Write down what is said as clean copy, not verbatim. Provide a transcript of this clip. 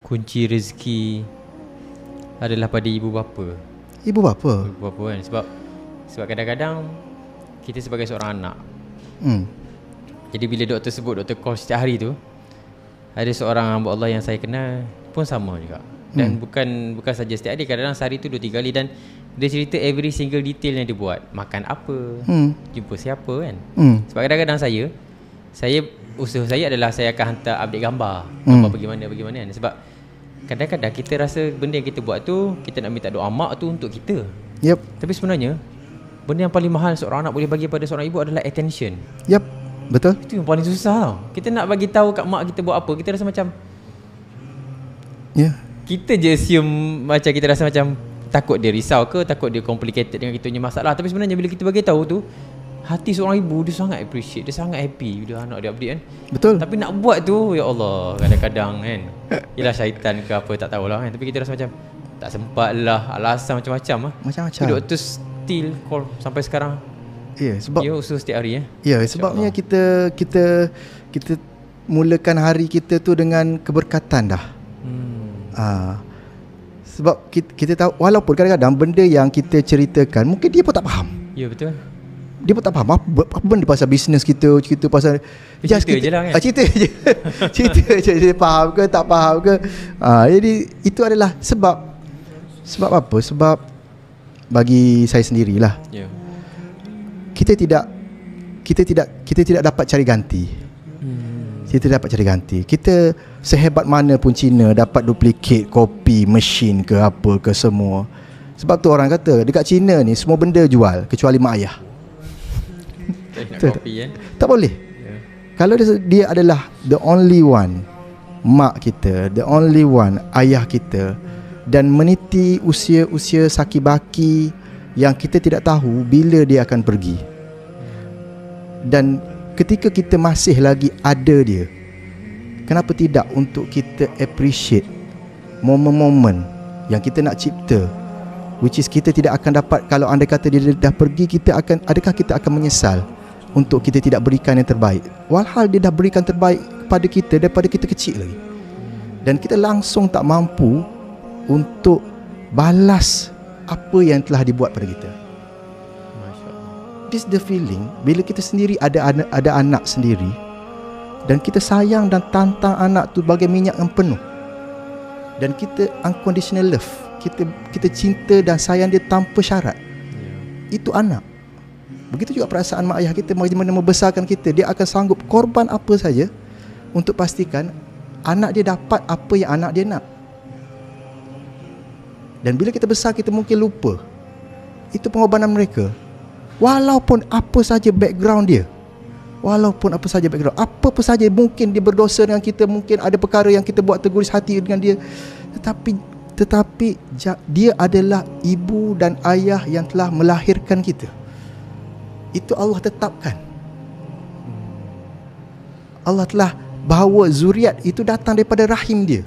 kunci rezeki adalah pada ibu bapa. Ibu bapa. Ibu bapa kan. Sebab kadang-kadang kita sebagai seorang anak, jadi bila doktor sebut, doktor call setiap hari tu, ada seorang hamba Allah yang saya kenal pun sama juga. Dan bukan saja setiap hari, kadang-kadang sehari tu 2-3 kali. Dan dia cerita every single detail yang dia buat. Makan apa, jumpa siapa kan. Sebab kadang-kadang usaha saya adalah saya akan hantar update gambar bagaimana kan. Sebab kadang-kadang kita rasa benda yang kita buat tu, kita nak minta doa mak tu untuk kita. Tapi sebenarnya benda yang paling mahal seorang anak boleh bagi pada seorang ibu adalah attention. Betul. Itu yang paling susah tau. Kita nak bagi tahu kat mak kita buat apa, kita rasa macam kita je assume, macam kita rasa macam takut dia risau ke, takut dia complicated dengan kita punya masalah. Tapi sebenarnya bila kita bagi tahu tu, hati seorang ibu dia sangat appreciate, dia sangat happy bila anak dia update kan. Betul. Tapi nak buat tu, ya Allah, kadang-kadang kan, yelah syaitan ke apa tak tahulah kan. Tapi kita rasa macam tak sempat lah, alasan macam-macam lah. Tapi doktor still call sampai sekarang. Sebab dia usaha setiap hari sebabnya kita mulakan hari kita tu dengan keberkatan dah. Sebab kita tahu, walaupun kadang-kadang benda yang kita ceritakan mungkin dia pun tak faham. Ya, betul. Dia pun tak faham apa benda pasal bisnes kita, cerita pasal cerita je lah kan. Cerita je. Dia faham ke tak faham ke. Jadi itu adalah sebab apa? Sebab bagi saya sendirilah, kita tidak dapat cari ganti. Kita dapat cari ganti. Kita sehebat mana pun Cina dapat duplicate copy mesin ke apa ke semua. Sebab tu orang kata dekat Cina ni semua benda jual kecuali mak ayah. Tak boleh. Kalau dia adalah the only one, mak kita, the only one, ayah kita, dan meniti usia-usia saki-baki yang kita tidak tahu bila dia akan pergi. Dan ketika kita masih lagi ada dia, kenapa tidak untuk kita appreciate momen-momen yang kita nak cipta, which is kita tidak akan dapat kalau andai kata dia dah pergi. Adakah kita akan menyesal untuk kita tidak berikan yang terbaik, walhal dia dah berikan terbaik kepada kita daripada kita kecil lagi. Dan kita langsung tak mampu untuk balas apa yang telah dibuat pada kita. This the feeling bila kita sendiri ada anak sendiri, dan kita sayang dan tantang anak tu bagai minyak yang penuh, dan kita unconditional love, kita cinta dan sayang dia tanpa syarat. Itu anak. Begitu juga perasaan mak ayah kita bagaimana membesarkan kita. Dia akan sanggup korban apa saja untuk pastikan anak dia dapat apa yang anak dia nak. Dan bila kita besar, kita mungkin lupa itu pengorbanan mereka. Walaupun apa saja background dia, apa pun saja, mungkin dia berdosa dengan kita, mungkin ada perkara yang kita buat terguris hati dengan dia, tetapi dia adalah ibu dan ayah yang telah melahirkan kita. Itu Allah tetapkan. Allah telah bahawa zuriat itu datang daripada rahim dia.